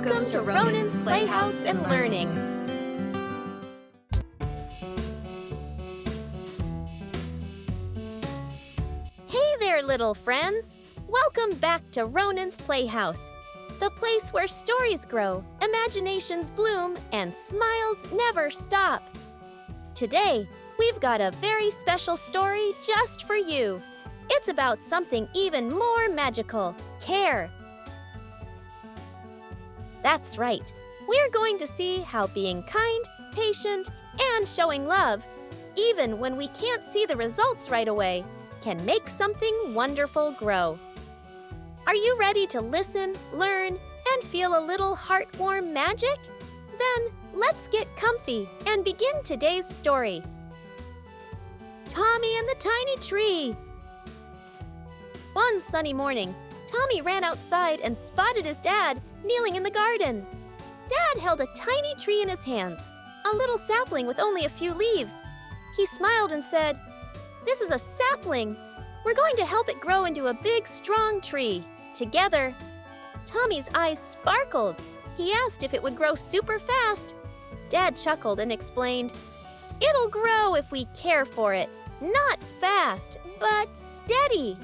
Welcome to Ronen's Playhouse and Learning. Hey there, little friends. Welcome back to Ronen's Playhouse, the place where stories grow, imaginations bloom, and smiles never stop. Today, we've got a very special story just for you. It's about something even more magical, care. That's right. We're going to see how being kind, patient, and showing love, even when we can't see the results right away, can make something wonderful grow. Are you ready to listen, learn, and feel a little heartwarm magic? Then let's get comfy and begin today's story. Tommy and the Tiny Tree. One sunny morning, Tommy ran outside and spotted his dad kneeling in the garden. Dad held a tiny tree in his hands, a little sapling with only a few leaves. He smiled and said, "This is a sapling. We're going to help it grow into a big, strong tree, together." Tommy's eyes sparkled. He asked if it would grow super fast. Dad chuckled and explained, "It'll grow if we care for it. Not fast, but steady."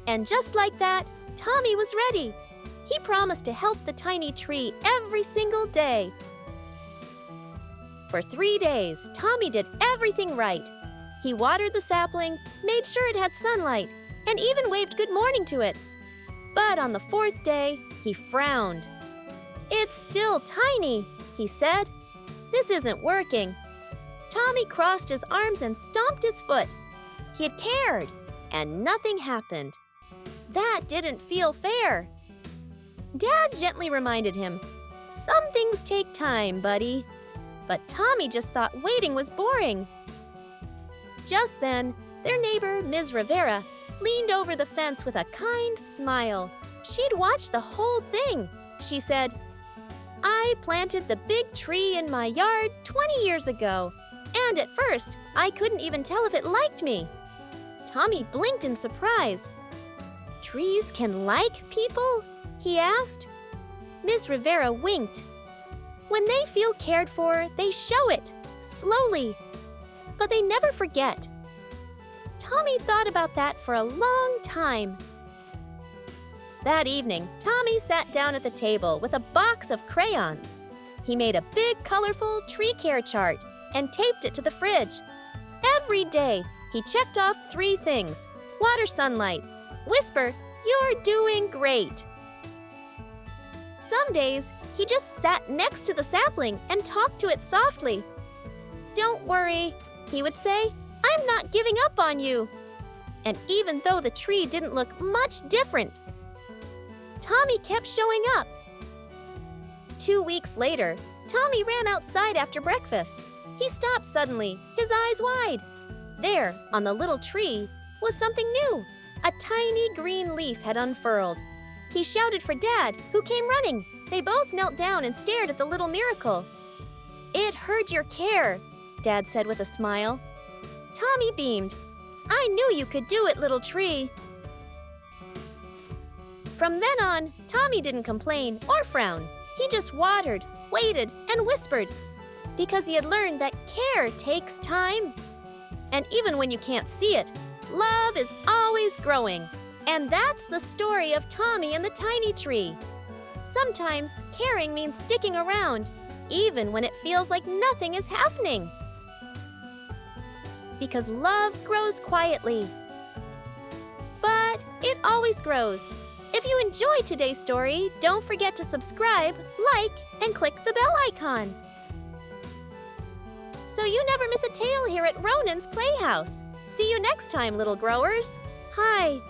And just like that, Tommy was ready. He promised to help the tiny tree every single day. For 3 days, Tommy did everything right. He watered the sapling, made sure it had sunlight, and even waved good morning to it. But on the 4th day, he frowned. "It's still tiny," he said. "This isn't working." Tommy crossed his arms and stomped his foot. He had cared, and nothing happened. That didn't feel fair. Dad gently reminded him, "Some things take time, buddy." But Tommy just thought waiting was boring. Just then, their neighbor, Ms. Rivera, leaned over the fence with a kind smile. She'd watched the whole thing. She said, "I planted the big tree in my yard 20 years ago, and at first, I couldn't even tell if it liked me." Tommy blinked in surprise. "Trees can like people?" he asked. Ms. Rivera winked. "When they feel cared for, they show it, slowly. But they never forget." Tommy thought about that for a long time. That evening, Tommy sat down at the table with a box of crayons. He made a big, colorful tree care chart and taped it to the fridge. Every day, he checked off 3 things: water sunlight, whisper, "You're doing great." Some days, he just sat next to the sapling and talked to it softly. "Don't worry," he would say, "I'm not giving up on you." And even though the tree didn't look much different, Tommy kept showing up. 2 weeks later, Tommy ran outside after breakfast. He stopped suddenly, his eyes wide. There, on the little tree, was something new. A tiny green leaf had unfurled. He shouted for Dad, who came running. They both knelt down and stared at the little miracle. "It heard your care," Dad said with a smile. Tommy beamed. "I knew you could do it, little tree." From then on, Tommy didn't complain or frown. He just watered, waited, and whispered, because he had learned that care takes time. And even when you can't see it, love is always growing. And that's the story of Tommy and the Tiny Tree. Sometimes caring means sticking around, even when it feels like nothing is happening. Because love grows quietly. But it always grows. If you enjoyed today's story, don't forget to subscribe, like, and click the bell icon, so you never miss a tale here at Ronen's Playhouse. See you next time, little growers. Hi.